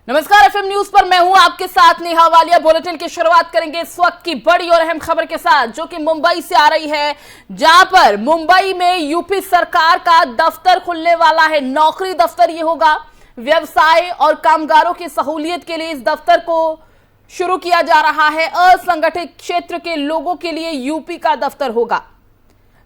नमस्कार, FM news पर मैं हूं आपके साथ नेहा वालिया। बुलेटिन की शुरुआत करेंगे इस वक्त की बड़ी और अहम खबर के साथ, जो कि मुंबई से आ रही है, जहां पर मुंबई में यूपी सरकार का दफ्तर खुलने वाला है। नौकरी दफ्तर ये होगा। व्यवसाय और कामगारों की सहूलियत के लिए इस दफ्तर को शुरू किया जा रहा है। असंगठित क्षेत्र के लोगों के लिए यूपी का दफ्तर होगा।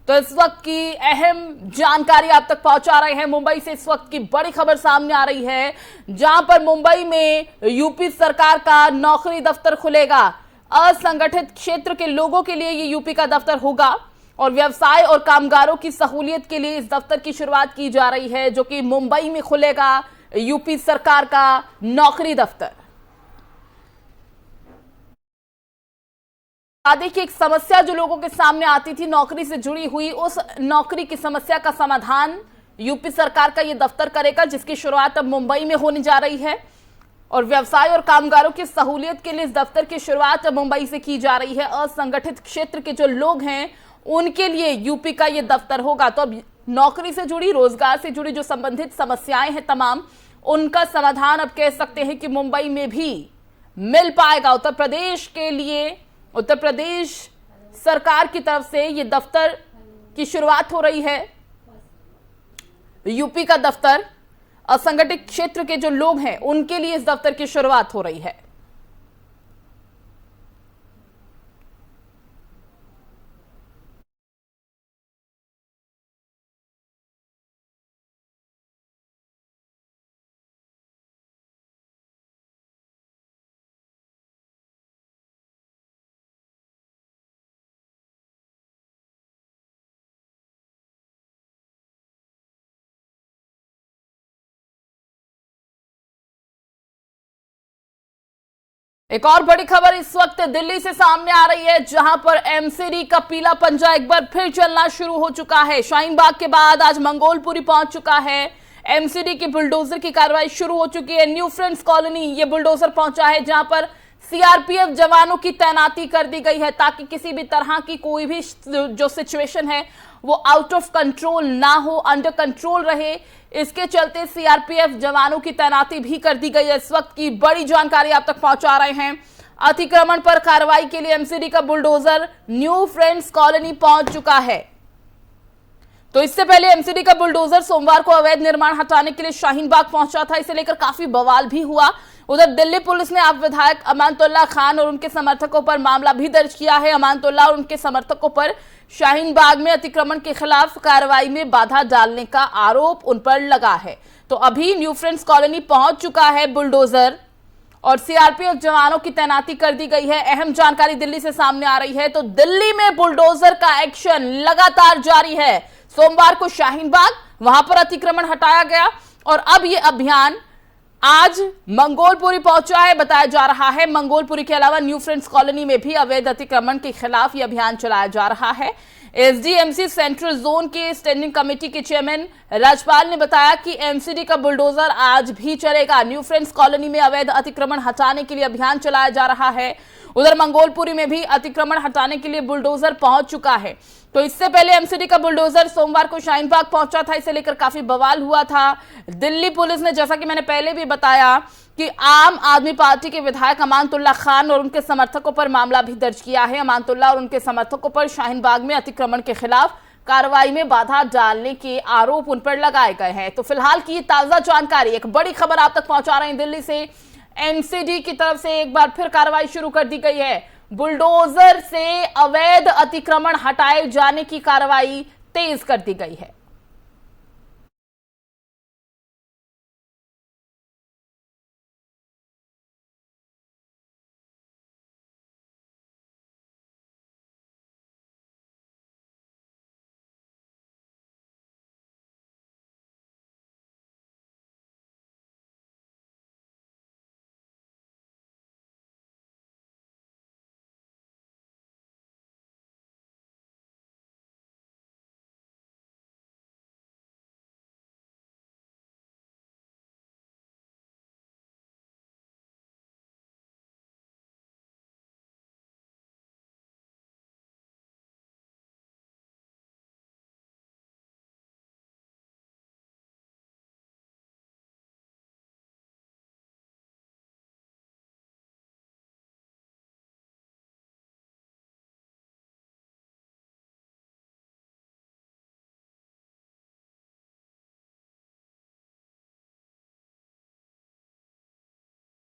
तो इस वक्त की अहम जानकारी आप तक पहुंचा रहे हैं। मुंबई से इस वक्त की बड़ी खबर सामने आ रही है, जहां पर मुंबई में यूपी सरकार का नौकरी दफ्तर खुलेगा। असंगठित क्षेत्र के लोगों के लिए ये यूपी का दफ्तर होगा और व्यवसाय और कामगारों की सहूलियत के लिए इस दफ्तर की शुरुआत की जा रही है, जो कि मुंबई में खुलेगा यूपी सरकार का नौकरी दफ्तर। देखिए, एक समस्या जो लोगों के सामने आती थी नौकरी से जुड़ी हुई, उस नौकरी की समस्या का समाधान यूपी सरकार का ये दफ्तर करेगा, जिसकी शुरुआत अब मुंबई में होने जा रही है। और व्यवसाय और कामगारों की सहूलियत के लिए इस दफ्तर की शुरुआत अब मुंबई से की जा रही है। असंगठित क्षेत्र के जो लोग हैं उनके लिए यूपी का ये दफ्तर होगा। तो अब नौकरी से जुड़ी, रोजगार से जुड़ी जो संबंधित समस्याएं हैं तमाम, उनका समाधान अब कह सकते हैं कि मुंबई में भी मिल पाएगा। उत्तर प्रदेश के लिए उत्तर प्रदेश सरकार की तरफ से ये दफ्तर की शुरुआत हो रही है। यूपी का दफ्तर, असंगठित क्षेत्र के जो लोग हैं उनके लिए इस दफ्तर की शुरुआत हो रही है। एक और बड़ी खबर इस वक्त दिल्ली से सामने आ रही है, जहां पर एमसीडी का पीला पंजा एक बार फिर चलना शुरू हो चुका है। शाहीन बाग के बाद आज मंगोलपुरी पहुंच चुका है। एमसीडी की बुलडोजर की कार्रवाई शुरू हो चुकी है। न्यू फ्रेंड्स कॉलोनी ये बुलडोजर पहुंचा है, जहां पर सीआरपीएफ जवानों की तैनाती कर दी गई है, ताकि किसी भी तरह की कोई भी जो सिचुएशन है वो आउट ऑफ कंट्रोल ना हो, अंडर कंट्रोल रहे। इसके चलते सीआरपीएफ जवानों की तैनाती भी कर दी गई है। इस वक्त की बड़ी जानकारी आप तक पहुंचा रहे हैं। अतिक्रमण पर कार्रवाई के लिए एमसीडी का बुलडोजर न्यू फ्रेंड्स कॉलोनी पहुंच चुका है। तो इससे पहले एमसीडी का बुलडोजर सोमवार को अवैध निर्माण हटाने के लिए शाहीन बाग पहुंचा था। इसे लेकर काफी बवाल भी हुआ। उधर दिल्ली पुलिस ने आप विधायक अमानतुल्लाह खान और उनके समर्थकों पर मामला भी दर्ज किया है। अमानतुल्लाह और उनके समर्थकों पर शाहीन बाग में अतिक्रमण के खिलाफ कार्रवाई में बाधा डालने का आरोप उन पर लगा है। तो अभी न्यू फ्रेंड्स कॉलोनी पहुंच चुका है बुलडोजर और सीआरपीएफ जवानों की तैनाती कर दी गई है। अहम जानकारी दिल्ली से सामने आ रही है। तो दिल्ली में बुलडोजर का एक्शन लगातार जारी है। सोमवार को शाहीन बाग, वहां पर अतिक्रमण हटाया गया और अब यह अभियान आज मंगोलपुरी पहुंचा है। बताया जा रहा है मंगोलपुरी के अलावा न्यू फ्रेंड्स कॉलोनी में भी अवैध अतिक्रमण के खिलाफ यह अभियान चलाया जा रहा है। एसडीएमसी सेंट्रल जोन के स्टैंडिंग कमेटी के चेयरमैन राजपाल ने बताया कि एमसीडी का बुलडोजर आज भी चलेगा। न्यू फ्रेंड्स कॉलोनी में अवैध अतिक्रमण हटाने के लिए अभियान चलाया जा रहा है। उधर मंगोलपुरी में भी अतिक्रमण हटाने के लिए बुलडोजर पहुंच चुका है। तो इससे पहले एमसीडी का बुलडोजर सोमवार को शाहीन बाग पहुंचा था। इसे लेकर काफी बवाल हुआ था। दिल्ली पुलिस ने, जैसा कि मैंने पहले भी बताया, कि आम आदमी पार्टी के विधायक अमानतुल्लाह खान और उनके समर्थकों पर मामला भी दर्ज किया है। अमानतुल्लाह और उनके समर्थकों पर शाहीन बाग में अतिक्रमण के खिलाफ कार्रवाई में बाधा डालने के आरोप उन पर लगाए गए हैं। तो फिलहाल की ताजा जानकारी, एक बड़ी खबर आप तक पहुंचा रहे हैं दिल्ली से। एमसीडी की तरफ से एक बार फिर कार्रवाई शुरू कर दी गई है। बुलडोजर से अवैध अतिक्रमण हटाए जाने की कार्रवाई तेज कर दी गई है।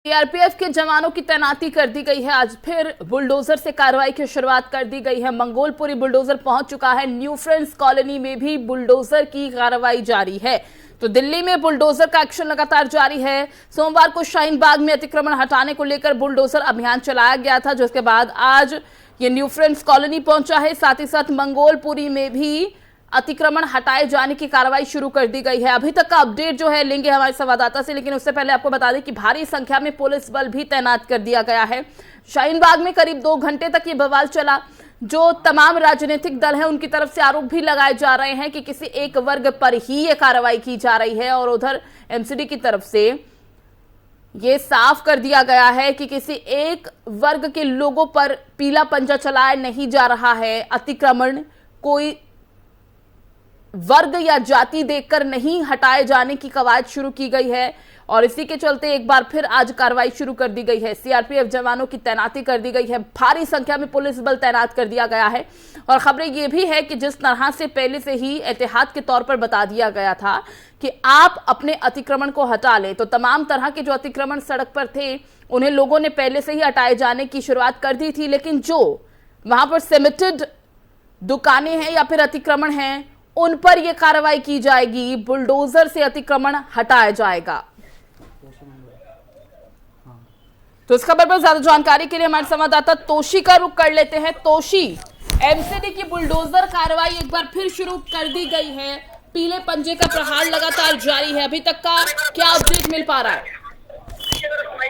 सीआरपीएफ के जवानों की तैनाती कर दी गई है। आज फिर बुलडोजर से कार्रवाई की शुरुआत कर दी गई है। मंगोलपुरी बुलडोजर पहुंच चुका है। न्यू फ्रेंड्स कॉलोनी में भी बुलडोजर की कार्रवाई जारी है। तो दिल्ली में बुलडोजर का एक्शन लगातार जारी है। सोमवार को शाहीन बाग में अतिक्रमण हटाने को लेकर बुलडोजर अभियान चलाया गया था, जिसके बाद आज ये न्यू फ्रेंड्स कॉलोनी पहुंचा है। साथ ही साथ मंगोलपुरी में भी अतिक्रमण हटाए जाने की कार्रवाई शुरू कर दी गई है। अभी तक का अपडेट जो है लेंगे हमारे संवाददाता से, लेकिन उससे पहले आपको बता दें कि भारी संख्या में पुलिस बल भी तैनात कर दिया गया है। शाहीन बाग में करीब 2 घंटे तक ये बवाल चला। जो तमाम राजनीतिक दल हैं उनकी तरफ से आरोप भी लगाए जा रहे हैं कि किसी एक वर्ग पर ही ये कार्रवाई की जा रही है, और उधर एमसीडी की तरफ से ये साफ कर दिया गया है कि किसी एक वर्ग के लोगों पर पीला पंजा चलाया नहीं जा रहा है। अतिक्रमण कोई वर्ग या जाति देखकर नहीं हटाए जाने की कवायद शुरू की गई है, और इसी के चलते एक बार फिर आज कार्रवाई शुरू कर दी गई है। सीआरपीएफ जवानों की तैनाती कर दी गई है। भारी संख्या में पुलिस बल तैनात कर दिया गया है। और खबरें ये भी है कि जिस तरह से पहले से ही एहतियात के तौर पर बता दिया गया था कि आप अपने अतिक्रमण को हटा लें, तो तमाम तरह के जो अतिक्रमण सड़क पर थे उन्हें लोगों ने पहले से ही हटाए जाने की शुरुआत कर दी थी। लेकिन जो वहां पर सिमेंटेड दुकानें हैं या फिर अतिक्रमण हैं, उन पर यह कार्रवाई की जाएगी। बुलडोजर से अतिक्रमण हटाया जाएगा। तो इस खबर पर ज्यादा जानकारी के लिए हमारे संवाददाता तोशी का रुख कर लेते हैं। तोशी, एमसीडी की बुलडोजर कार्रवाई एक बार फिर शुरू कर दी गई है। पीले पंजे का प्रहार लगातार जारी है। अभी तक का क्या अपडेट मिल पा रहा है?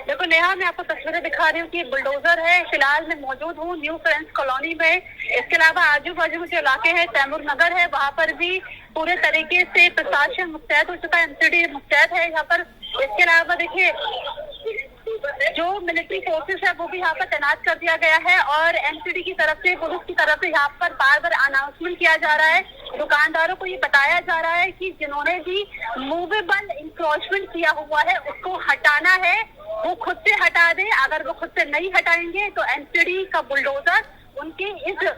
देखो नेहा, मैं आपको तस्वीरें दिखा रही हूँ कि बुलडोजर है। फिलहाल मैं मौजूद हूँ न्यू फ्रेंड्स कॉलोनी में। इसके अलावा आजू बाजू में जो इलाके हैं, तैमूर नगर है, वहाँ पर भी पूरे तरीके से प्रशासन मुस्तैद हो चुका है, एमसीडी मुस्तैद है यहाँ पर। इसके अलावा देखिए जो मिलिट्री फोर्सेस है वो भी यहाँ पर तैनात कर दिया गया है, और एमसीडी की तरफ से, पुलिस की तरफ से यहाँ पर बार बार अनाउंसमेंट किया जा रहा है। दुकानदारों को ये बताया जा रहा है कि जिन्होंने भी मूवेबल इंक्रोचमेंट किया हुआ है उसको हटाना है, वो खुद से हटा दे। अगर वो खुद से नहीं हटाएंगे तो एमसीडी का बुलडोजर उनकी इस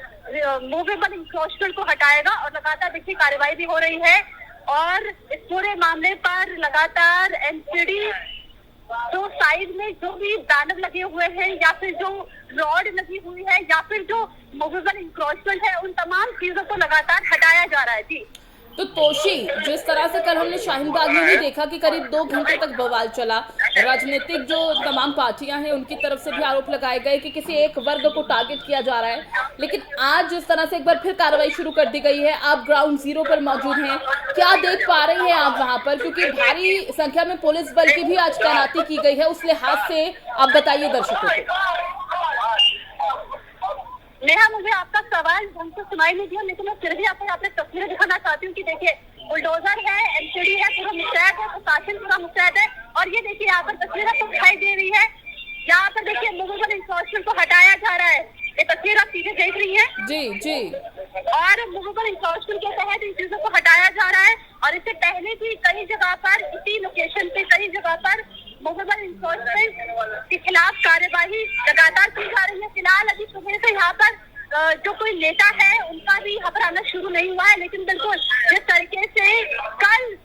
मूवेबल इंक्रोचमेंट को हटाएगा। और लगातार देखिए कार्रवाई भी हो रही है, और इस पूरे मामले पर लगातार एमसीडी तो साइड में जो भी बैनर लगे हुए हैं या फिर जो रॉड लगी हुई है या फिर जो मूवेबल इंक्रोचमेंट है, उन तमाम चीजों को लगातार हटाया जा रहा है। जी तो तोशी, जिस तरह से कल हमने शाहीन बाग में भी देखा कि करीब 2 घंटे तक बवाल चला, राजनीतिक जो तमाम पार्टियां हैं उनकी तरफ से भी आरोप लगाए गए कि किसी एक वर्ग को टारगेट किया जा रहा है, लेकिन आज जिस तरह से एक बार फिर कार्रवाई शुरू कर दी गई है, आप ग्राउंड जीरो पर मौजूद हैं, क्या देख पा रही हैं आप वहां पर? क्योंकि भारी संख्या में पुलिस बल की भी आज तैनाती की गई है, उस लिहाज से आप बताइए दर्शकों को। नेहा, मुझे आपका सवाल ढंग से सुनाई नहीं दिया, लेकिन मैं फिर भी आपको यहाँ पे तस्वीरें दिखाना चाहती हूँ कि देखिए बुलडोजर है, एमसीडी है, पूरा मुस्तैद है, प्रशासन पूरा मुस्तैद है। और ये देखिए यहाँ पर तस्वीरें तो दिखाई दे रही है, यहाँ पर देखिए मूवेबल इंक्रोचमेंट को हटाया जा रहा है। ये तस्वीर आप सीधे देख रही है। जी जी। और मूवेबल इंक्रोचमेंट के तहत इन चीजों को हटाया जा रहा है, और इससे पहले भी कई जगह पर, इसी लोकेशन पे कई जगह पर मूवेबल इंक्रोचमेंट के खिलाफ कार्यवाही लगातार की जा रही है। फिलहाल अभी सुबह से यहाँ पर जो कोई नेता है उनका भी यहाँ पर आना शुरू नहीं हुआ है, लेकिन बिल्कुल जिस तरीके से कल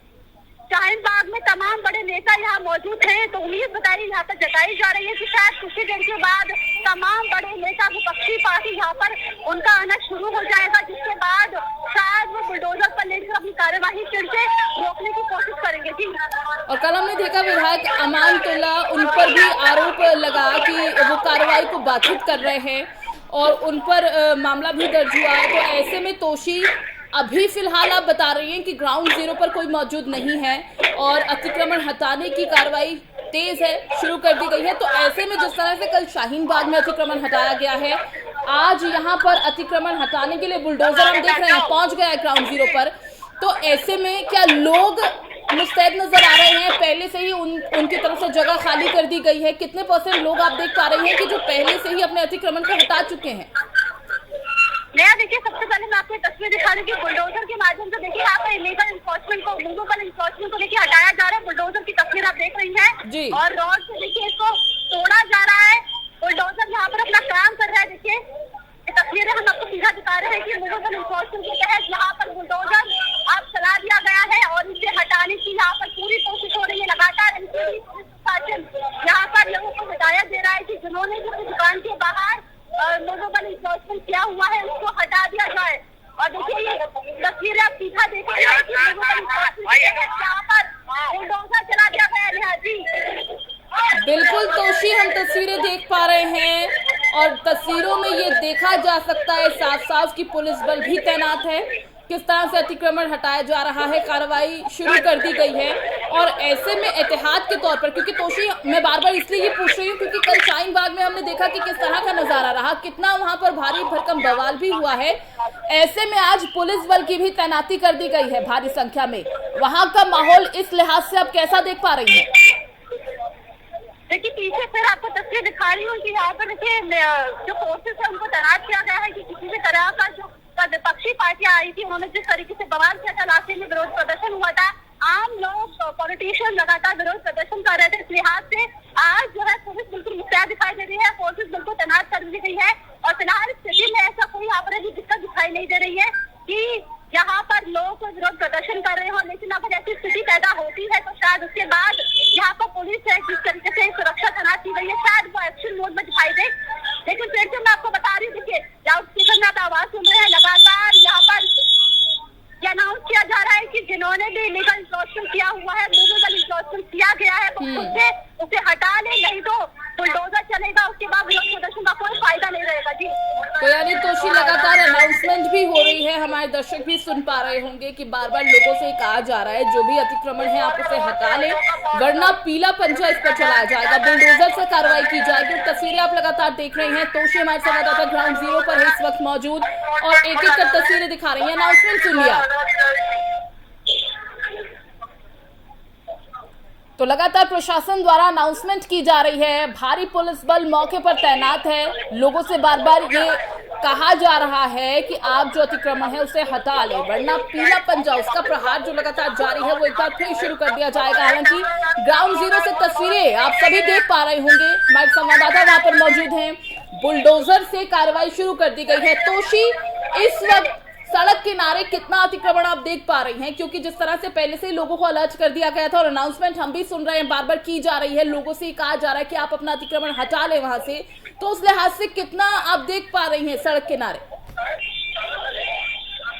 शाहीन बाग में तमाम बड़े नेता यहाँ मौजूद थे, तो उम्मीद बताई यहाँ पर जताई जा रही है कि शायद कुछ ही देर के बाद तमाम बड़े नेता विपक्षी पार्टी यहाँ पर उनका आना शुरू हो जाएगा, जिसके बाद शायद वो बुलडोजर पर लेकर अपनी कार्यवाही फिर से रोकने की कोशिश करेंगे। जी, और कल हमने देखा विधायक अमानतुल्ला, उन पर भी आरोप लगा कि वो कार्रवाई को बाधित कर रहे हैं और उन पर मामला भी दर्ज हुआ है। तो ऐसे में तोशी, अभी फिलहाल आप बता रही हैं कि ग्राउंड जीरो पर कोई मौजूद नहीं है और अतिक्रमण हटाने की कार्रवाई तेज है, शुरू कर दी गई है। तो ऐसे में जिस तरह से कल शाहीन बाग में अतिक्रमण हटाया गया है, आज यहाँ पर अतिक्रमण हटाने के लिए बुलडोजर हम देख रहे हैं पहुंच गया है ग्राउंड जीरो पर। तो ऐसे में क्या लोग मुस्तैद नजर आ रहे हैं? पहले से ही उनकी तरफ से जगह खाली कर दी गई है। कितने % लोग आप देख पा रही हैं कि जो पहले से ही अपने अतिक्रमण को हटा चुके हैं? नया देखिए, सबसे पहले मैं आपको तस्वीर दिखा रही हूँ कि बुलडोजर के माध्यम से देखिए यहाँ पर इलीगल इंक्रोचमेंट को, मूवेबल इंक्रोचमेंट को देखिए हटाया जा रहा है। बुलडोजर की तस्वीर आप देख रही हैं, और रॉड से देखिए इसको तोड़ा जा रहा है। बुलडोजर यहाँ पर अपना काम कर रहा है। देखिए ये तस्वीरें हम आपको सीधा दिखा रहे हैं कि मूवेबल इंक्रोचमेंट के तहत यहाँ पर बुलडोजर अब चला दिया गया है, और इसे हटाने की यहाँ पर पूरी कोशिश हो रही है। लगातार यहाँ पर लोगों पीछा देखें यहाँ पर बुलडोजर चला दिया गया नेहा जी। बिल्कुल तोशी, हम तस्वीरें देख पा रहे हैं और तस्वीरों में ये देखा जा सकता है साफ साफ कि पुलिस बल भी तैनात है। किस तरह से अतिक्रमण हटाया जा रहा है, कार्रवाई शुरू कर दी गई है। और ऐसे में एहतियात के तौर पर, क्योंकि तोशी मैं बार बार इसलिए ये पूछ रही हूँ क्योंकि कल शाहीन बाग में हमने देखा कि किस तरह का नजारा रहा, कितना वहां पर भारी भरकम बवाल भी हुआ है। ऐसे में आज पुलिस बल की भी तैनाती कर दी गई है भारी संख्या में। वहां का माहौल इस लिहाज से आप कैसा देख पा रही है? देखिए पीछे फिर आपको तस्वीर दिखा रही हूँ कि यहाँ पर देखिए जो फोर्सेस है उनको तैनात किया गया है कि किसी भी तरह का जो विपक्षी पार्टियां आई थी उन्होंने जिस तरीके से बवाल किया था, इलाके में विरोध प्रदर्शन हुआ था, आम लोग पॉलिटिशियन लगातार विरोध प्रदर्शन कर रहे थे। इस लिहाज से आज जो है पुलिस बिल्कुल मुस्तैद दिखाई दे रही है, फोर्सेस बिल्कुल तैनात कर दी गई है और फिलहाल स्थिति में ऐसा कोई यहाँ पर दिक्कत दिखाई नहीं दे रही है कि यहाँ पर लोग विरोध प्रदर्शन कर रहे हो। लेकिन अगर ऐसी स्थिति पैदा होती है तो शायद उसके बाद यहाँ पर पुलिस है जिस तरीके से सुरक्षा तैनात की गई है शायद वो एक्शन मोड में दिखाई दे। लेकिन फिर से मैं आपको बता रही हूँ, देखिए लाउड स्पीकर में आप आवाज सुन रहे हैं, लगातार यहाँ पर ये अनाउंस किया जा रहा है कि जिन्होंने भी इलीगल इंक्रोचमेंट किया हुआ है, मूवेबल इंक्रोचमेंट किया गया है, तो उसे हटा ले, नहीं तो बुलडोजर चलेगा। उसके बाद विरोध प्रदर्शन का कोई फायदा नहीं रहेगा जी। तो यानी तोशी लगातार अनाउंसमेंट भी हो रही है, हमारे दर्शक भी सुन पा रहे होंगे कि बार बार लोगों से कहा जा रहा है जो भी अतिक्रमण है आप उसे हटा लें, वरना पीला पंजा इस पर चलाया जाएगा, बुलडोजर से कार्रवाई की जाएगी। तस्वीरें आप लगातार देख रहे हैं, तोशी हमारे संवाददाता ग्राउंड जीरो पर है इस वक्त मौजूद और एक एक कर तस्वीरें दिखा रही है। अनाउंसमेंट सुन लिया तो लगातार प्रशासन द्वारा अनाउंसमेंट की जा रही है, भारी पुलिस बल मौके पर तैनात है। लोगों से बार बार ये कहा जा रहा है कि आप जो अतिक्रमण है उसे हटा लें, वरना पीला पंजा उसका प्रहार जो लगातार जारी है वो एक बार फिर शुरू कर दिया जाएगा। हालांकि ग्राउंड जीरो से तस्वीरें आप सभी देख पा रहे होंगे, हमारे संवाददाता वहां पर मौजूद हैं। बुलडोजर से कार्रवाई शुरू कर दी गई है। तोशी, इस वक्त सड़क किनारे कितना अतिक्रमण आप देख पा रही हैं, क्योंकि जिस तरह से पहले से लोगों को अलर्ट कर दिया गया था और अनाउंसमेंट हम भी सुन रहे हैं बार बार की जा रही है, लोगों से कहा जा रहा है कि आप अपना अतिक्रमण हटा लें वहां से, तो उस लिहाज से कितना आप देख पा रही हैं सड़क किनारे?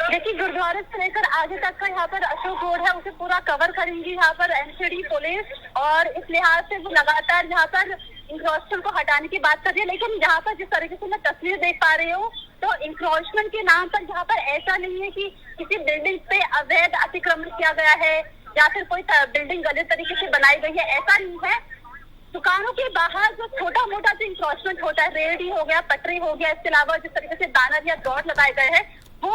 देखिए गुरुद्वारे से लेकर आगे तक का यहाँ पर अशोक रोड है उसे पूरा कवर करेंगी यहाँ पर एमसीडी पुलिस, और इस लिहाज से वो लगातार यहाँ पर इंक्रोचमेंट को हटाने की बात कर रही है। लेकिन यहाँ पर जिस तरीके से मैं तस्वीर देख पा रही हूँ तो इंक्रोचमेंट के नाम पर यहाँ पर ऐसा नहीं है कि किसी बिल्डिंग पे अवैध अतिक्रमण किया गया है या फिर कोई बिल्डिंग गलत तरीके से बनाई गई है, ऐसा नहीं है। दुकानों के बाहर जो छोटा मोटा जो इंक्रोचमेंट होता है, रेहड़ी हो गया, पटरी हो गया, इसके अलावा जिस तरीके से बैनर या डॉट लगाए गए हैं वो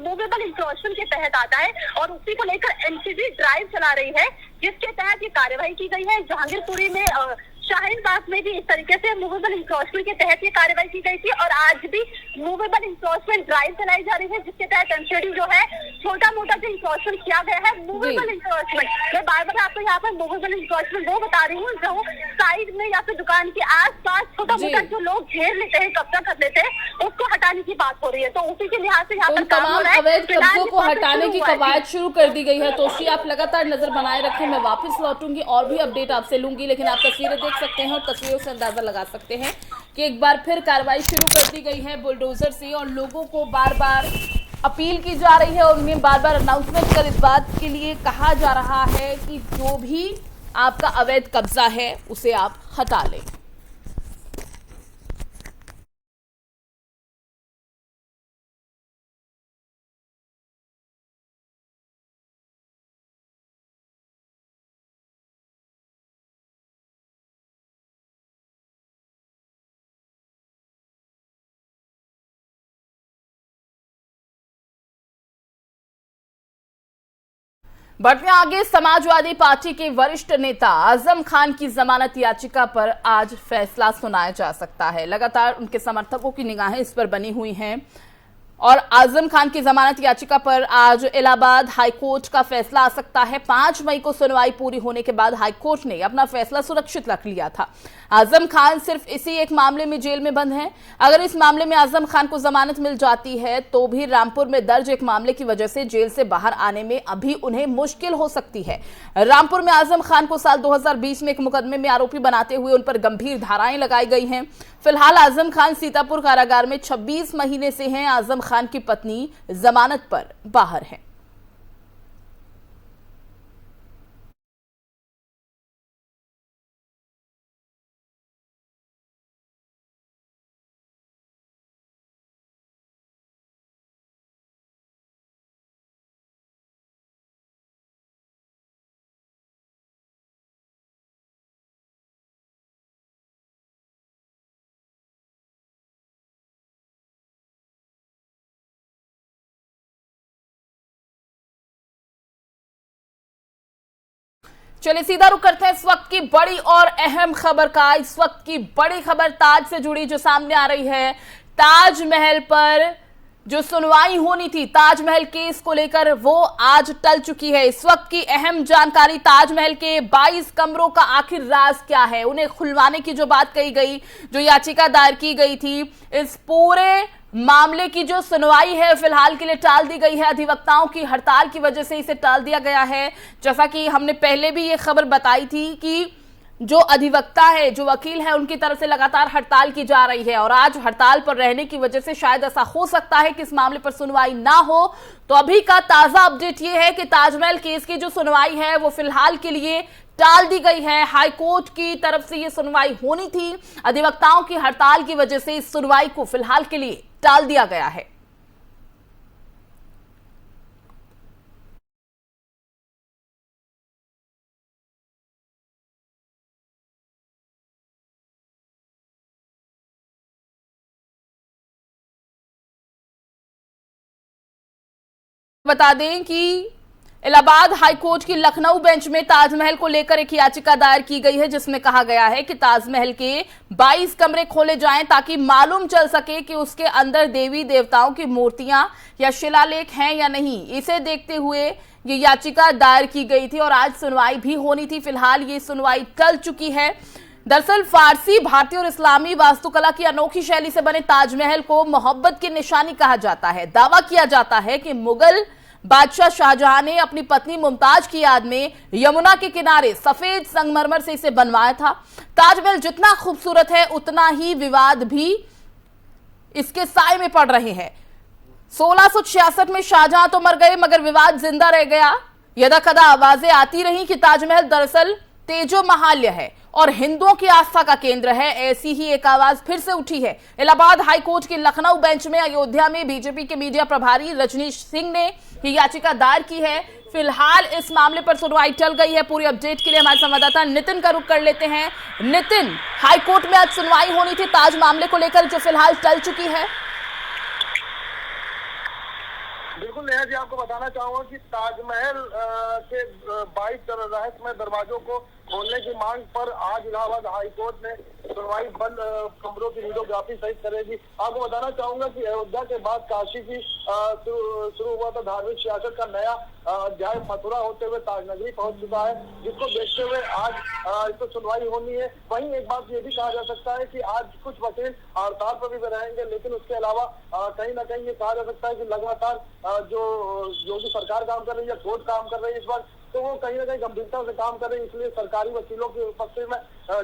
मूवेबल इंक्रोचमेंट के तहत आता है और उसी को लेकर एमसीडी ड्राइव चला रही है, जिसके तहत ये कार्यवाही की गई है। जहांगीरपुरी में, शाहीन बाग में भी इस तरीके से मूवेबल इंक्रोचमेंट के तहत ये कार्रवाई की गई थी और आज भी मूवेबल इंक्रोचमेंट ड्राइव चलाई जा रही है, जिसके तहत एमसीडी जो है छोटा मोटा जो इंक्रोचमेंट किया गया है मूवेबल इंक्रोचमेंट, मैं बार बार आपको यहाँ पर मूवेबल इंक्रोचमेंट वो बता रही हूँ जो साइड में या फिर दुकान के आसपास छोटा मोटा जो लोग घेर लेते हैं, कब्जा कर लेते हैं, उसको हटाने की बात हो रही है। तो उसी के लिहाज से यहाँ पर तमाम अवैध कब्जों को हटाने की कवायद शुरू कर दी गई है। तोशी, आप लगातार नजर बनाए रखें, मैं वापस लौटूंगी और भी अपडेट आपसे लूंगी, लेकिन आप तस्वीरें देख सकते हैं और तस्वीरों से अंदाजा लगा सकते हैं कि एक बार फिर कार्रवाई शुरू कर दी गई है बुलडोजर से और लोगों को बार बार अपील की जा रही है और उन्हें बार बार अनाउंसमेंट कर इस बात के लिए कहा जा रहा है कि जो भी आपका अवैध कब्जा है उसे आप हटा लें। बढ़ते आगे, समाजवादी पार्टी के वरिष्ठ नेता आजम खान की जमानत याचिका पर आज फैसला सुनाया जा सकता है। लगातार उनके समर्थकों की निगाहें इस पर बनी हुई हैं और आजम खान की जमानत याचिका पर आज इलाहाबाद हाईकोर्ट का फैसला आ सकता है। 5 मई को सुनवाई पूरी होने के बाद हाईकोर्ट ने अपना फैसला सुरक्षित रख लिया था। आजम खान सिर्फ इसी एक मामले में जेल में बंद हैं। अगर इस मामले में आजम खान को जमानत मिल जाती है तो भी रामपुर में दर्ज एक मामले की वजह से जेल से बाहर आने में अभी उन्हें मुश्किल हो सकती है। रामपुर में आजम खान को साल 2020 में एक मुकदमे में आरोपी बनाते हुए उन पर गंभीर धाराएं लगाई गई हैं। फिलहाल आजम खान सीतापुर कारागार में 26 महीने से हैं। आजम खान की पत्नी जमानत पर बाहर है। चलिए सीधा रुक करते हैं इस वक्त की बड़ी और अहम खबर का। इस वक्त की बड़ी खबर ताज से जुड़ी जो सामने आ रही है। ताजमहल पर जो सुनवाई होनी थी ताजमहल केस को लेकर, वो आज टल चुकी है। इस वक्त की अहम जानकारी, ताजमहल के 22 कमरों का आखिर राज क्या है, उन्हें खुलवाने की जो बात कही गई, जो याचिका दायर की गई थी, इस पूरे मामले की जो सुनवाई है फिलहाल के लिए टाल दी गई है। अधिवक्ताओं की हड़ताल की वजह से इसे टाल दिया गया है। जैसा कि हमने पहले भी ये खबर बताई थी कि जो अधिवक्ता है, जो वकील है, उनकी तरफ से लगातार हड़ताल की जा रही है और आज हड़ताल पर रहने की वजह से शायद ऐसा हो सकता है कि इस मामले पर सुनवाई ना हो। तो अभी का ताजा अपडेट ये है कि ताजमहल केस की जो सुनवाई है वो फिलहाल के लिए टाल दी गई है। हाईकोर्ट की तरफ से ये सुनवाई होनी थी, अधिवक्ताओं की हड़ताल की वजह से इस सुनवाई को फिलहाल के लिए टाल दिया गया है। बता दें कि इलाहाबाद हाईकोर्ट की लखनऊ बेंच में ताजमहल को लेकर एक याचिका दायर की गई है, जिसमें कहा गया है कि ताजमहल के 22 कमरे खोले जाएं ताकि मालूम चल सके कि उसके अंदर देवी देवताओं की मूर्तियां या शिलालेख हैं या नहीं। इसे देखते हुए ये याचिका दायर की गई थी और आज सुनवाई भी होनी थी। फिलहाल ये सुनवाई टल चुकी है। दरअसल फारसी, भारतीय और इस्लामी वास्तुकला की अनोखी शैली से बने ताजमहल को मोहब्बत की निशानी कहा जाता है। दावा किया जाता है कि मुगल बादशाह शाहजहां ने अपनी पत्नी मुमताज की याद में यमुना के किनारे सफेद संगमरमर से इसे बनवाया था। ताजमहल जितना खूबसूरत है उतना ही विवाद भी इसके साए में पड़ रहे हैं। 1666 में शाहजहां तो मर गए मगर विवाद जिंदा रह गया। यदा कदा आवाजें आती रही कि ताजमहल दरअसल तेजो महाल्य है और हिंदुओं की आस्था का केंद्र है। ऐसी ही एक आवाज फिर से उठी है। इलाहाबाद हाईकोर्ट की लखनऊ बेंच में अयोध्या में बीजेपी के मीडिया प्रभारी रजनीश सिंह ने ये याचिका दायर की है। फिलहाल इस मामले पर सुनवाई टल गई है। पूरी अपडेट के लिए हमारे संवाददाता नितिन का रुख कर लेते हैं। नितिन, हाईकोर्ट में आज सुनवाई होनी थी ताज मामले को लेकर, जो फिलहाल टल चुकी है। बिल्कुल नेहा जी, आपको बताना चाहूंगा कि ताजमहल के 22 रहस्यमय दरवाजों को खोलने की मांग पर आज इलाहाबाद हाईकोर्ट ने सुनवाई बंद कमरों की वीडियोग्राफी सहित करेगी। आपको बताना चाहूंगा कि अयोध्या के बाद काशी की शुरू हुआ था धार्मिक सियासत का नया अध्याय मथुरा होते हुए ताजनगरी पहुंच चुका है, जिसको देखते हुए आज इस पर सुनवाई होनी है। वहीं एक बात ये भी कहा जा सकता है कि आज कुछ वकील हड़ताल पर भी रहेंगे, लेकिन उसके अलावा कहीं ना कहीं ये कहा जा सकता है कि लगातार जो भी सरकार काम कर रही है, कोर्ट काम कर रही है इस बार, तो वो कहीं ना कहीं गंभीरता से काम कर रहे हैं। इसलिए सरकारी वकीलों के उपस्थिति में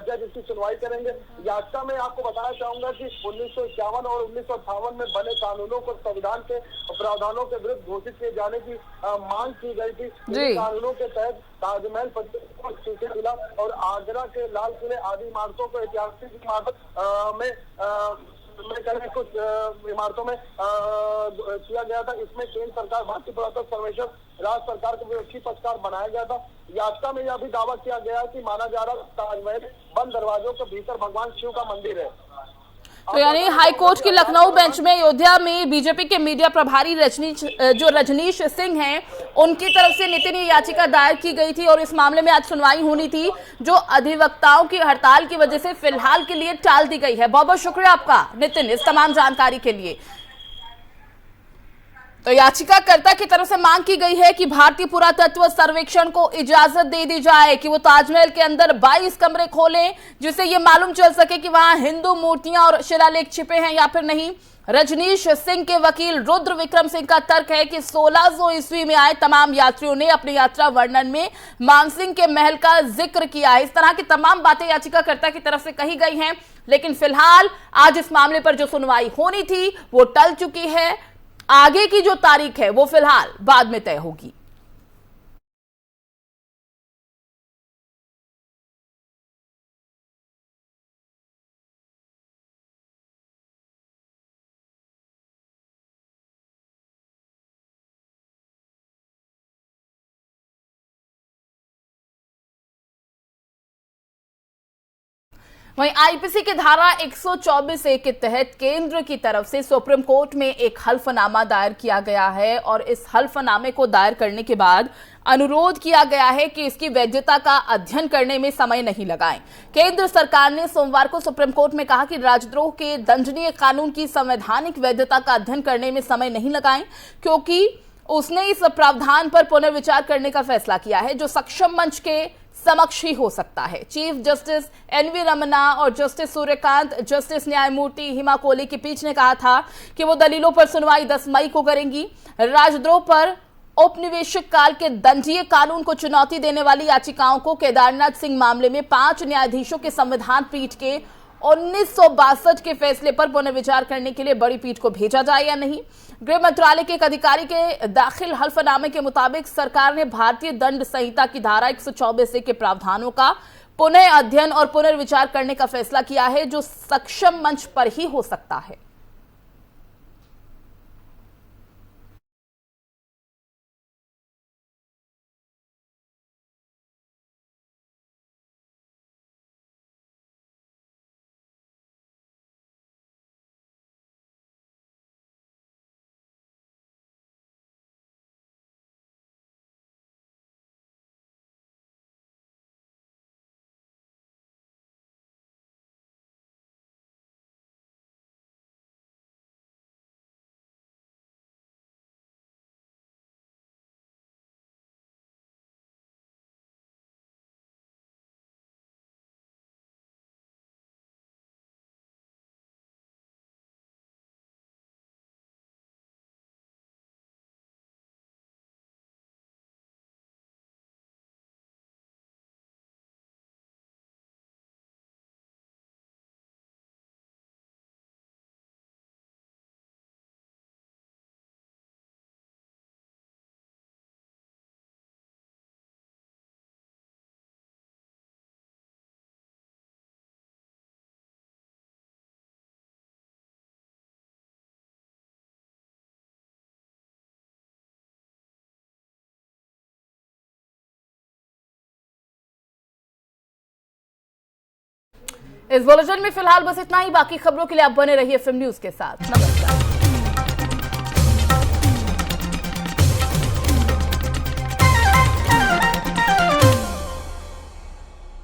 जज इसकी सुनवाई करेंगे। याचिका में आपको बताना चाहूंगा कि 1951 और 1958 में बने कानूनों को संविधान के प्रावधानों के विरुद्ध घोषित किए जाने की मांग की गई थी। कानूनों के तहत ताजमहल, किला और आगरा के लाल किले आदि इमारतों को ऐतिहासिक इमारत में कुछ इमारतों में किया गया था। इसमें केंद्र सरकार, भारतीय पुरातत्व सर्वेक्षण, राज्य सरकार को विपक्षी पक्षकार बनाया गया था। याचिका में यह भी दावा किया गया कि माना जा रहा ताजमहल बंद दरवाजों के भीतर भगवान शिव का मंदिर है। तो यानी हाईकोर्ट की लखनऊ बेंच में अयोध्या में बीजेपी के मीडिया प्रभारी रजनीश सिंह हैं, उनकी तरफ से नितिन ये याचिका दायर की गई थी और इस मामले में आज सुनवाई होनी थी, जो अधिवक्ताओं की हड़ताल की वजह से फिलहाल के लिए टाल दी गई है। बहुत बहुत शुक्रिया आपका नितिन इस तमाम जानकारी के लिए। तो याचिकाकर्ता की तरफ से मांग की गई है कि भारतीय पुरातत्व सर्वेक्षण को इजाजत दे दी जाए कि वो ताजमहल के अंदर 22 कमरे खोलें, जिससे ये मालूम चल सके कि वहां हिंदू मूर्तियां और शिलालेख छिपे हैं या फिर नहीं। रजनीश सिंह के वकील रुद्र विक्रम सिंह का तर्क है कि 1600 ईस्वी में आए तमाम यात्रियों ने अपनी यात्रा वर्णन में मानसिंह के महल का जिक्र किया है। इस तरह की तमाम बातें याचिकाकर्ता की तरफ से कही गई हैं, लेकिन फिलहाल आज इस मामले पर जो सुनवाई होनी थी वो टल चुकी है। आगे की जो तारीख है वो फिलहाल बाद में तय होगी। वहीं आईपीसी की धारा 124A के तहत केंद्र की तरफ से सुप्रीम कोर्ट में एक हल्फनामा दायर किया गया है और इस हल्फनामे को दायर करने के बाद अनुरोध किया गया है कि इसकी वैधता का अध्ययन करने में समय नहीं लगाएं। केंद्र सरकार ने सोमवार को सुप्रीम कोर्ट में कहा कि राजद्रोह के दंडनीय कानून की संवैधानिक वैधता का अध्ययन करने में समय नहीं लगाएं, क्योंकि उसने इस प्रावधान पर पुनर्विचार करने का फैसला किया है जो सक्षम मंच के समक्ष ही हो सकता है। चीफ जस्टिस एनवी रमन्ना और जस्टिस सूर्यकांत, जस्टिस न्यायमूर्ति हिमा कोहली की पीठ ने कहा था कि वो दलीलों पर सुनवाई 10 मई को करेंगी। राजद्रोह पर औपनिवेशिक काल के दंडनीय कानून को चुनौती देने वाली याचिकाओं को केदारनाथ सिंह मामले में 5 न्यायाधीशों के संविधान पीठ के 1962 के फैसले पर पुनर्विचार करने के लिए बड़ी पीठ को भेजा जाए या नहीं। गृह मंत्रालय के एक अधिकारी के दाखिल हल्फनामे के मुताबिक सरकार ने भारतीय दंड संहिता की धारा 124A के प्रावधानों का पुनः अध्ययन और पुनर्विचार करने का फैसला किया है जो सक्षम मंच पर ही हो सकता है। इस बुलेटिन में फिलहाल बस इतना ही। बाकी खबरों के लिए आप बने रहिए फिल्म न्यूज के साथ। नमस्कार।